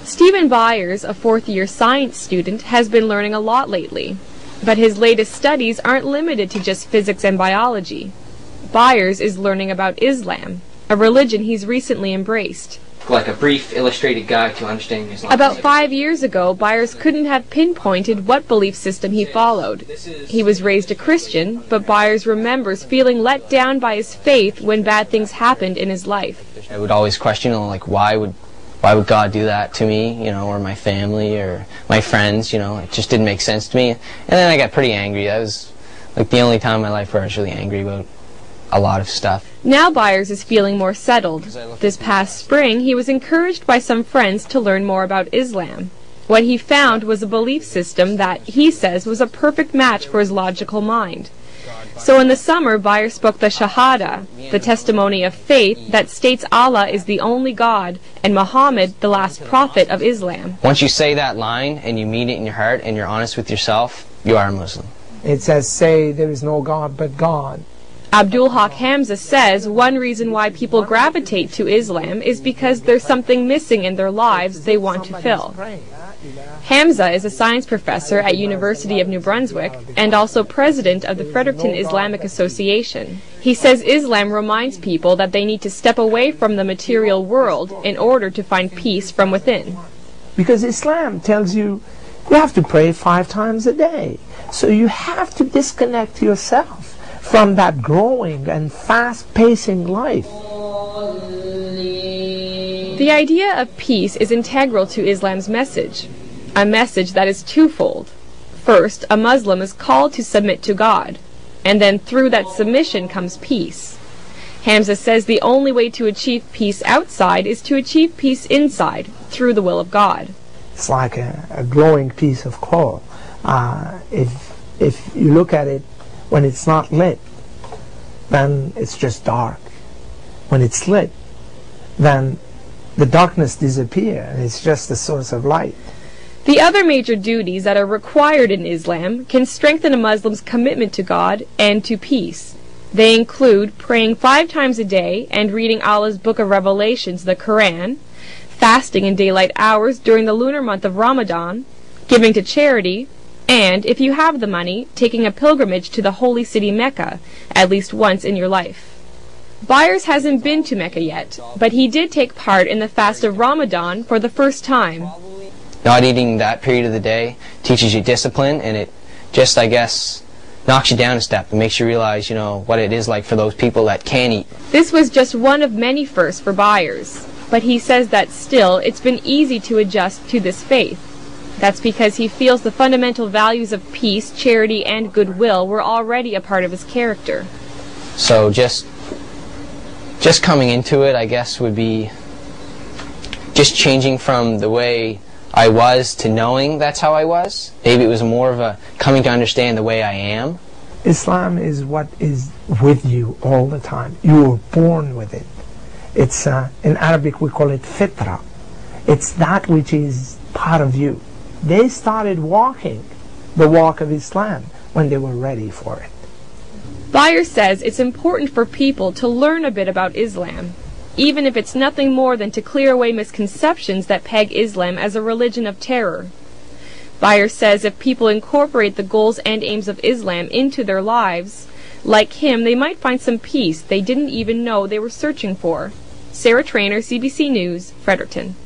Stephen Byers, a fourth-year science student, has been learning a lot lately. But his latest studies aren't limited to just physics and biology. Byers is learning about Islam, a religion he's recently embraced. Like a brief illustrated guide to understanding Islam. About 5 years ago, Byers couldn't have pinpointed what belief system he followed. He was raised a Christian, but Byers remembers feeling let down by his faith when bad things happened in his life. I would always question, like, why would God do that to me, or my family, or my friends, it just didn't make sense to me. And then I got pretty angry. That was, like, the only time in my life where I was really angry about a lot of stuff. Now Byers is feeling more settled. This past spring, he was encouraged by some friends to learn more about Islam. What he found was a belief system that, he says, was a perfect match for his logical mind. So in the summer, Byers spoke the Shahada, the testimony of faith that states Allah is the only God and Muhammad the last prophet of Islam. Once you say that line and you mean it in your heart and you're honest with yourself, you are a Muslim. It says, say there is no God but God. Abdul Haq Hamza says one reason why people gravitate to Islam is because there's something missing in their lives they want to fill. Hamza is a science professor at University of New Brunswick and also president of the Fredericton Islamic Association. He says Islam reminds people that they need to step away from the material world in order to find peace from within. Because Islam tells you have to pray 5 times a day. So you have to disconnect yourself from that growing and fast-pacing life. The idea of peace is integral to Islam's message, a message that is twofold. First, a Muslim is called to submit to God, and then through that submission comes peace. Hamza says the only way to achieve peace outside is to achieve peace inside, through the will of God. It's like a glowing piece of coal. If you look at it, when it's not lit, then it's just dark. When it's lit, then the darkness disappears and it's just a source of light. The other major duties that are required in Islam can strengthen a Muslim's commitment to God and to peace. They include praying 5 times a day and reading Allah's Book of Revelations, the Quran, fasting in daylight hours during the lunar month of Ramadan, giving to charity, and, if you have the money, taking a pilgrimage to the holy city Mecca at least once in your life. Byers hasn't been to Mecca yet, but he did take part in the fast of Ramadan for the first time. Not eating that period of the day teaches you discipline, and it just, I guess, knocks you down a step and makes you realize, what it is like for those people that can't eat. This was just one of many firsts for Byers, but he says that still it's been easy to adjust to this faith. That's because he feels the fundamental values of peace, charity, and goodwill were already a part of his character. So just coming into it, I guess, would be just changing from the way I was to knowing that's how I was. Maybe it was more of a coming to understand the way I am. Islam is what is with you all the time. You were born with it. It's, in Arabic we call it fitra. It's that which is part of you. They started walking the walk of Islam when they were ready for it. Byers says it's important for people to learn a bit about Islam, even if it's nothing more than to clear away misconceptions that peg Islam as a religion of terror. Byers says if people incorporate the goals and aims of Islam into their lives, like him, they might find some peace they didn't even know they were searching for. Sarah Trainer, CBC News, Fredericton.